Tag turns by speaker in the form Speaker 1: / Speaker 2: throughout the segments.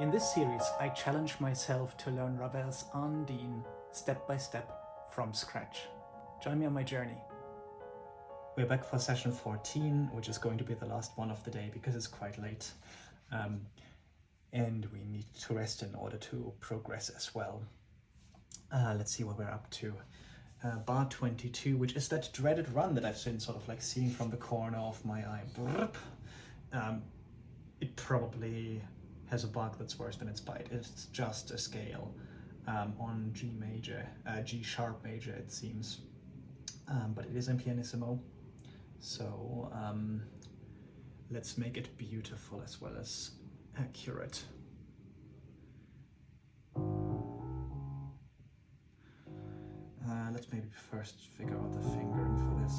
Speaker 1: In this series, I challenge myself to learn Ravel's Ondine step by step from scratch. Join me on my journey. We're back for session 14, which is going to be the last one of the day because it's quite late. And we need to rest in order to progress as well. Let's see what we're up to. Bar 22, which is that dreaded run that I've been sort of like seeing from the corner of my eye. It probably has a bug that's worse than its bite. It's just a scale on G major, G sharp major it seems, but it is in pianissimo. So let's make it beautiful as well as accurate. Let's maybe first figure out the fingering for this.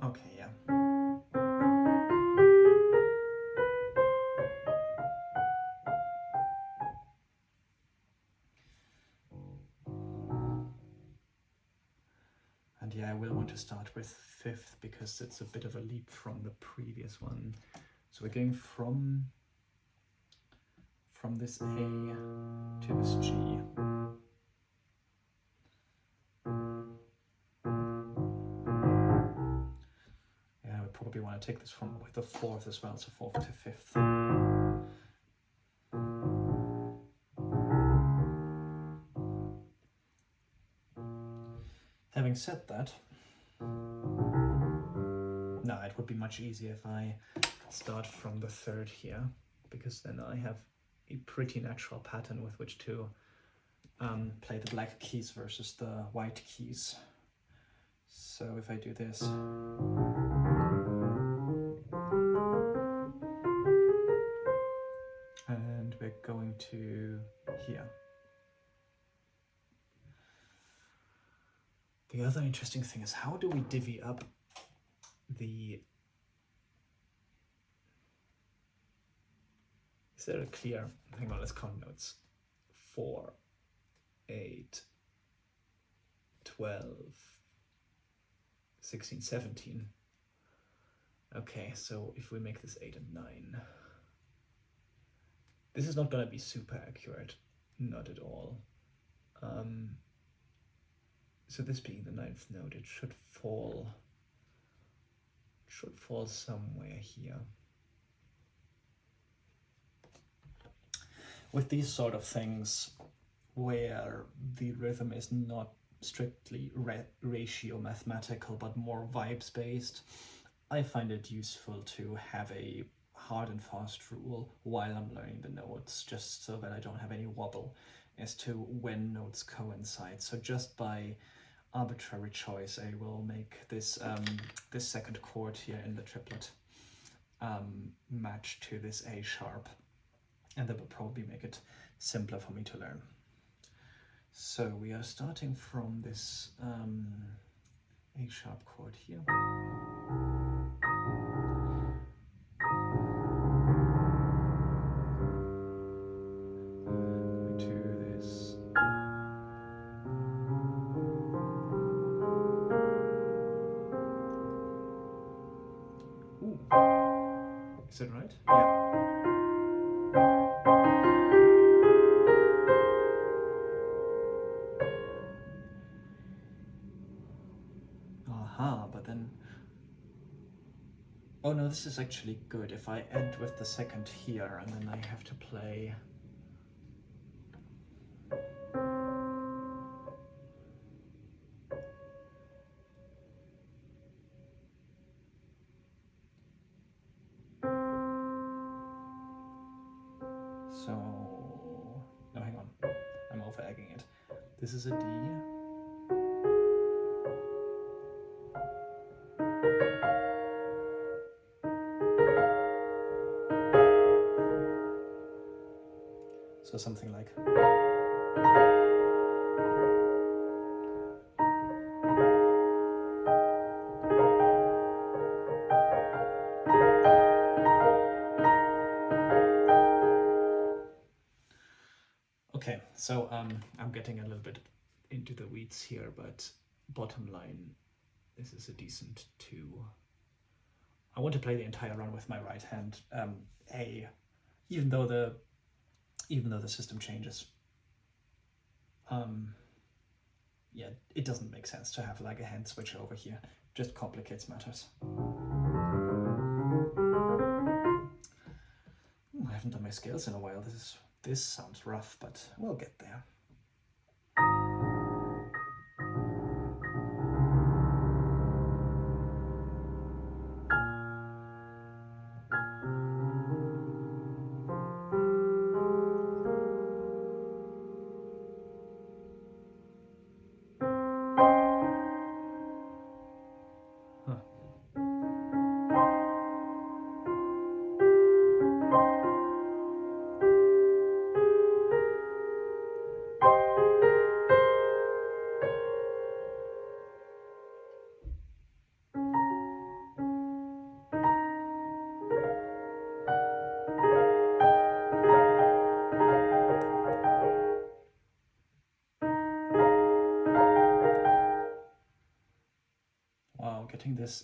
Speaker 1: Okay, yeah. And yeah, I will want to start with fifth because it's a bit of a leap from the previous one. So we're going from this A to this G. Yeah, I would probably want to take this from with the fourth as well, so fourth to fifth. Having said that, no, it would be much easier if I start from the third here, because then I have a pretty natural pattern with which to play the black keys versus the white keys. So if I do this, and we're going to here. The other interesting thing is, how do we divvy up the... Is there a clear... Hang on, let's count notes. 4, 8, 12, 16, 17. Okay, so if we make this 8 and 9... This is not going to be super accurate. Not at all. So this being the 9th note, it should fall somewhere here. With these sort of things, where the rhythm is not strictly ratio mathematical, but more vibes based, I find it useful to have a hard and fast rule while I'm learning the notes, just so that I don't have any wobble as to when notes coincide. So just by arbitrary choice, I will make this this second chord here in the triplet match to this A sharp, and that will probably make it simpler for me to learn. So we are starting from this A sharp chord here. Is that right? Yeah. Aha, but then... Oh no, this is actually good. If I end with the second here, and then I have to play... So, no, hang on, I'm over-egging it. This is a D. So something like... So I'm getting a little bit into the weeds here, but bottom line, this is a decent 2. I want to play the entire run with my right hand. Even though the system changes. Yeah, it doesn't make sense to have like a hand switch over here. Just complicates matters. I haven't done my scales in a while. This sounds rough, but we'll get there. Wow, getting this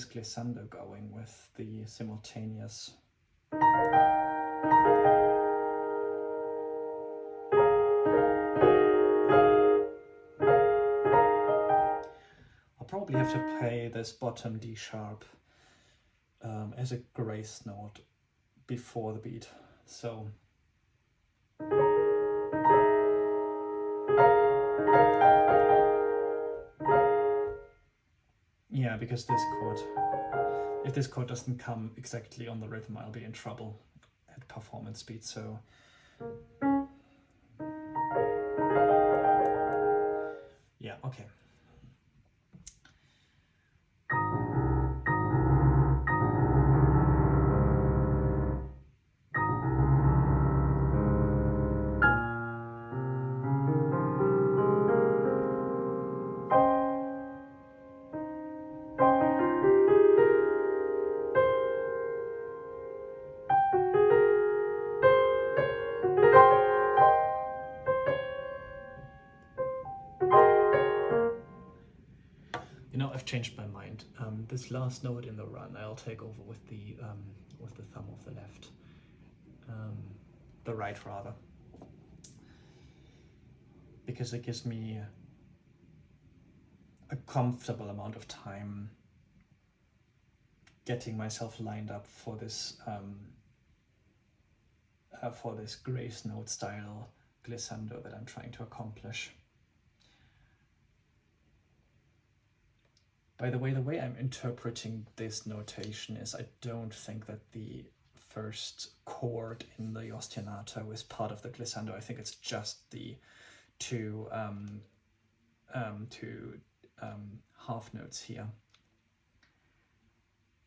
Speaker 1: glissando going with the simultaneous. I'll probably have to play this bottom D sharp as a grace note before the beat. So yeah, because this chord, if this chord doesn't come exactly on the rhythm, I'll be in trouble at performance speed. So yeah, okay. I've changed my mind. This last note in the run, I'll take over with the thumb of the left, the right rather, because it gives me a comfortable amount of time getting myself lined up for this grace note style glissando that I'm trying to accomplish. By the way I'm interpreting this notation is I don't think that the first chord in the ostinato is part of the glissando. I think it's just the two half notes here.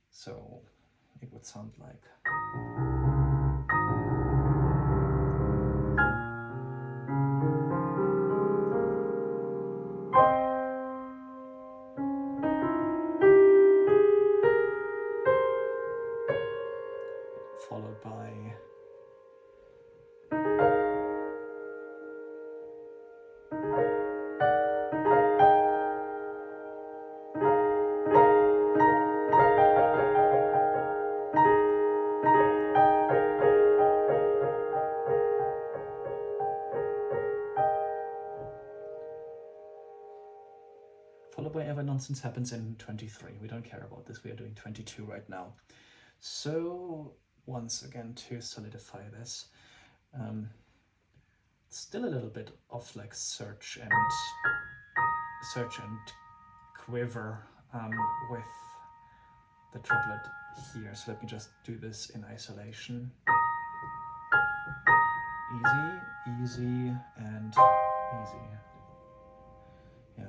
Speaker 1: So it would sound like. Followed by Whatever nonsense happens in 23. We don't care about this. We are doing 22 right now. So once again, to solidify this, still a little bit of like search and quiver with the triplet here. So let me just do this in isolation. Easy, easy, and easy. Yeah.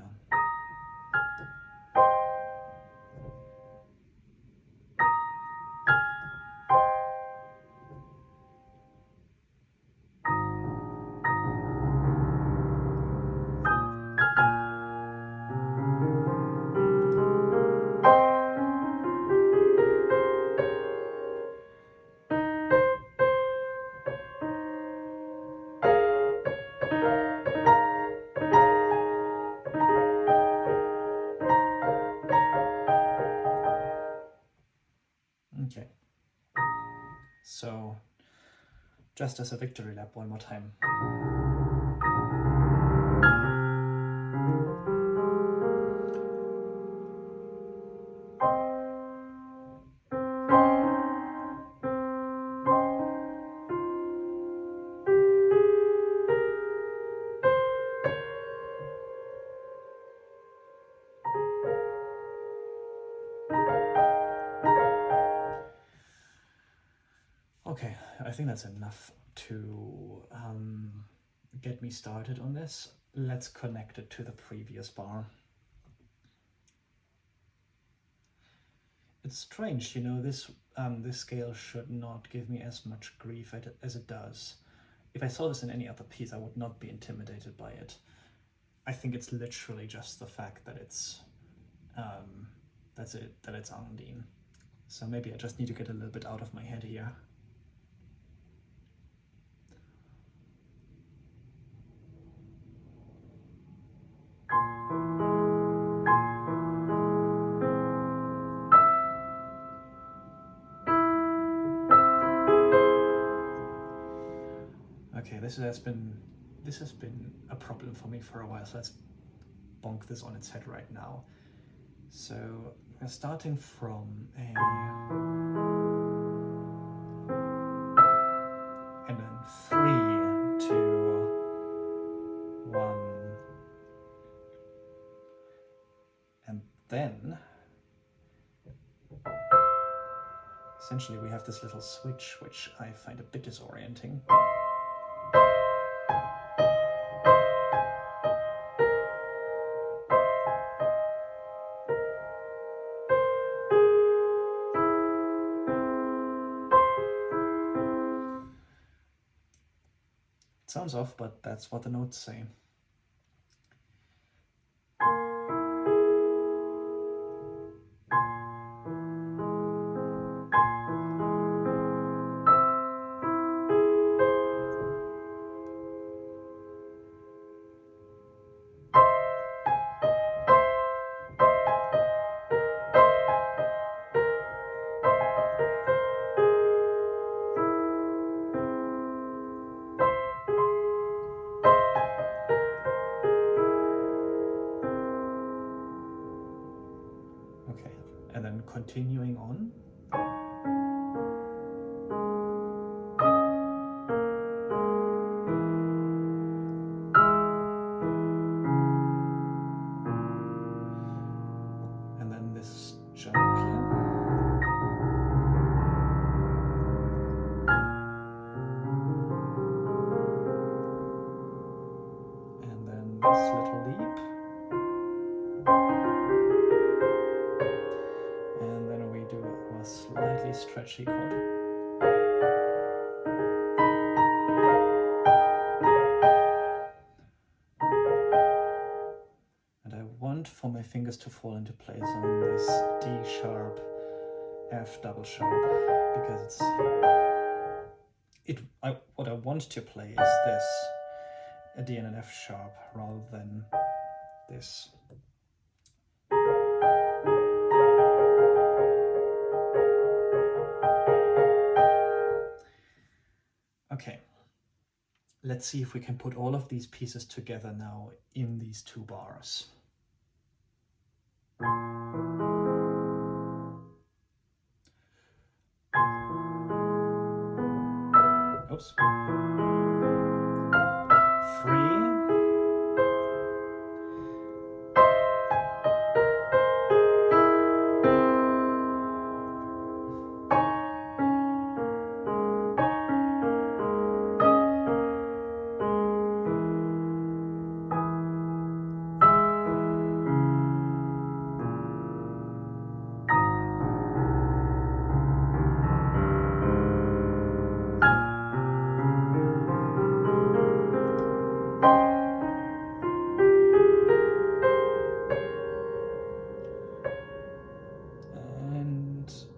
Speaker 1: just as a victory lap one more time. Okay, I think that's enough to get me started on this. Let's connect it to the previous bar. It's strange, you know, this scale should not give me as much grief as it does. If I saw this in any other piece, I would not be intimidated by it. I think it's literally just the fact that it's that it's Ondine. So maybe I just need to get a little bit out of my head here. Okay, this has been a problem for me for a while, so let's bonk this on its head right now. So we're starting from A, and then 3, 2, 1, and then essentially we have this little switch which I find a bit disorienting. Sounds off, but that's what the notes say. And then continuing on. And then this jump here. And then this little leap. Slightly stretchy chord. And I want for my fingers to fall into place on this D sharp, F double sharp, because what I want to play is this, a D and an F sharp, rather than this. Okay, let's see if we can put all of these pieces together now in these 2 bars. Oops. 3.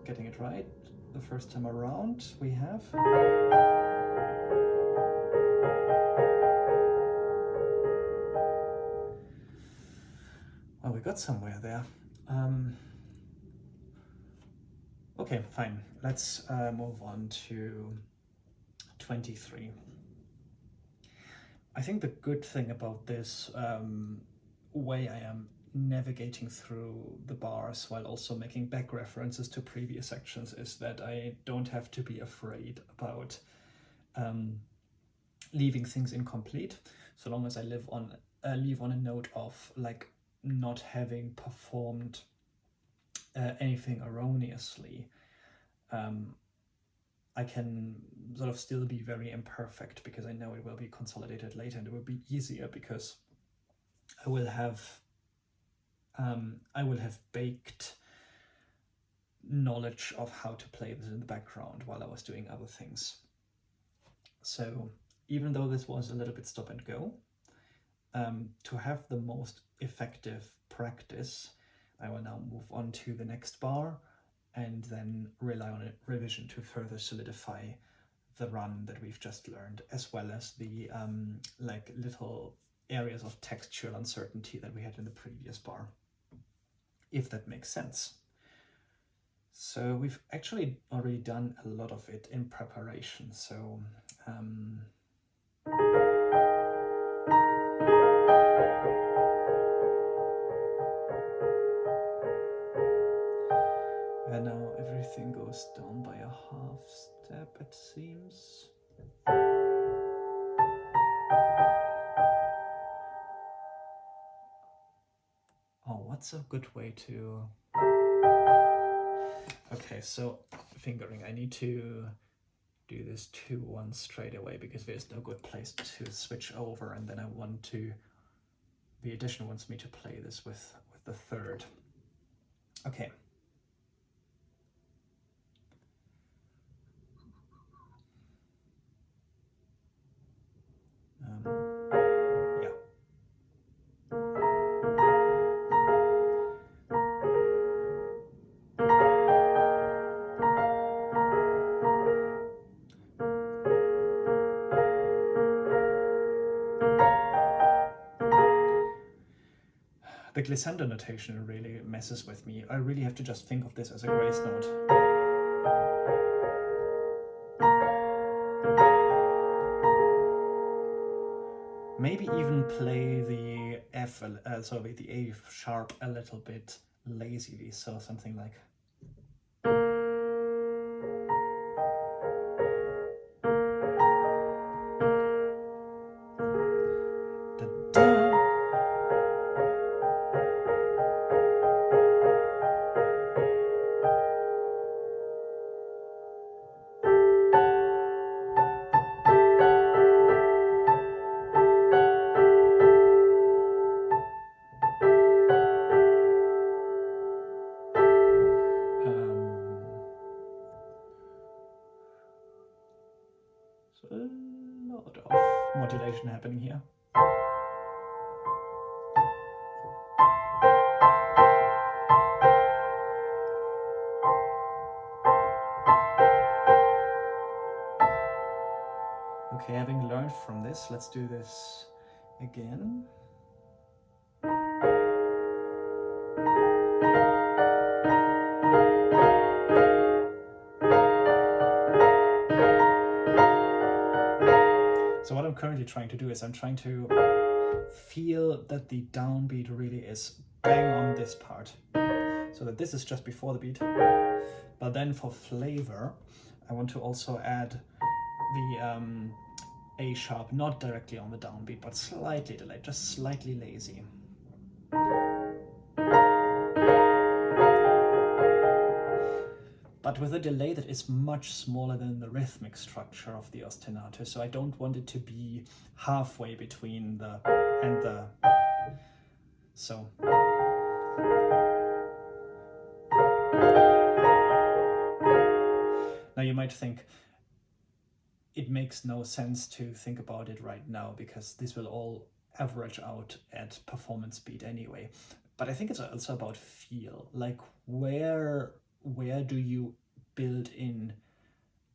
Speaker 1: Getting it right the first time around, we have. Well, we got somewhere there. Okay, fine. Let's move on to 23. I think the good thing about this way I am navigating through the bars while also making back references to previous sections is that I don't have to be afraid about leaving things incomplete, so long as I leave on a note of like not having performed anything erroneously. I can sort of still be very imperfect because I know it will be consolidated later, and it will be easier because I will have baked knowledge of how to play this in the background while I was doing other things. So even though this was a little bit stop and go, to have the most effective practice, I will now move on to the next bar and then rely on a revision to further solidify the run that we've just learned, as well as the like little areas of textual uncertainty that we had in the previous bar, if that makes sense. So we've actually already done a lot of it in preparation. So and now everything goes down by a half step, it seems. Oh, what's a good way to... Okay, so fingering, I need to do this 2-1 straight away because there's no good place to switch over, and then I want to... The edition wants me to play this with the third. Okay. Yeah. The glissando notation really messes with me. I really have to just think of this as a grace note. Maybe even play the F, sorry, the A sharp a little bit lazily, so something like... So a lot of modulation happening here. Okay, having learned from this, let's do this again. So what I'm currently trying to do is I'm trying to feel that the downbeat really is bang on this part. So that this is just before the beat. But then for flavor, I want to also add the A sharp, not directly on the downbeat, but slightly delayed, just slightly lazy. But with a delay that is much smaller than the rhythmic structure of the ostinato, so I don't want it to be halfway between the and the. So. Now you might think, it makes no sense to think about it right now because this will all average out at performance speed anyway. But I think it's also about feel, like where do you build in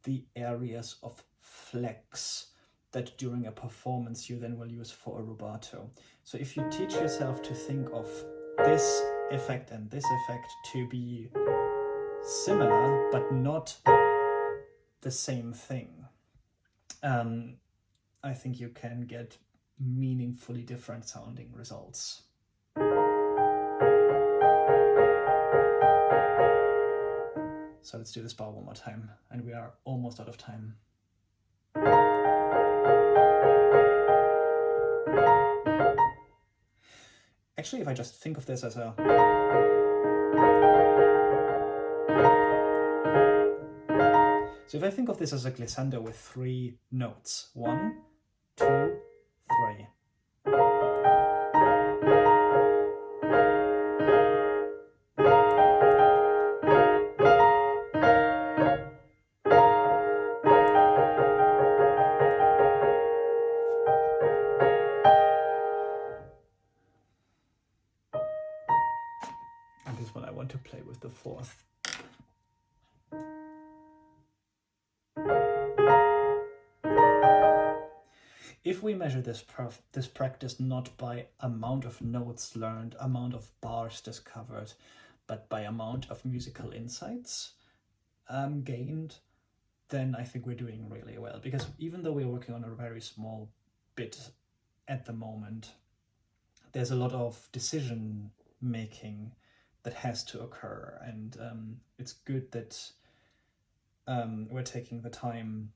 Speaker 1: the areas of flex that during a performance you then will use for a rubato. So if you teach yourself to think of this effect and this effect to be similar but not the same thing, I think you can get meaningfully different sounding results. So let's do this bar one more time, and we are almost out of time. Actually, if I just think of this as a... So if I think of this as a glissando with 3 notes, 1, 2, 3. And this one I want to play with the 4th. If we measure this practice not by amount of notes learned, amount of bars discovered, but by amount of musical insights gained, then I think we're doing really well. Because even though we're working on a very small bit at the moment, there's a lot of decision making that has to occur, and it's good that we're taking the time,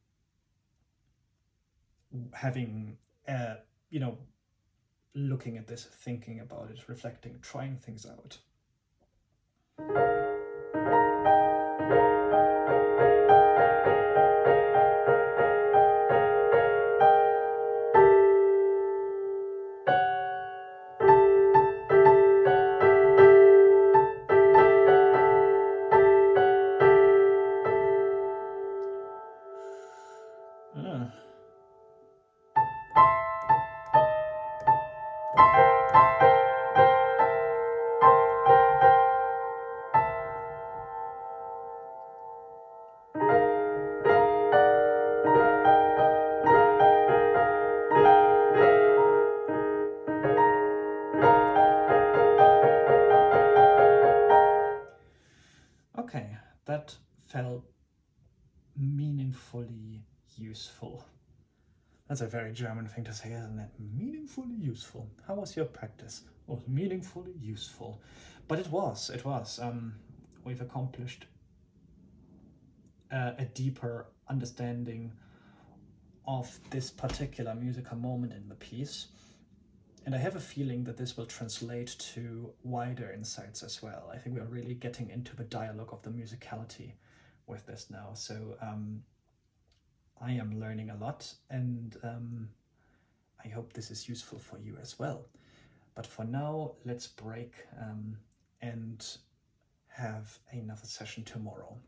Speaker 1: having you know, looking at this, thinking about it, reflecting, trying things out. Okay, that felt meaningfully useful. That's a very German thing to say, isn't it? Meaningfully useful. How was your practice? Oh, meaningfully useful. But it was. We've accomplished a deeper understanding of this particular musical moment in the piece. And I have a feeling that this will translate to wider insights as well. I think we're really getting into the dialogue of the musicality with this now. So I am learning a lot, and I hope this is useful for you as well. But for now, let's break and have another session tomorrow.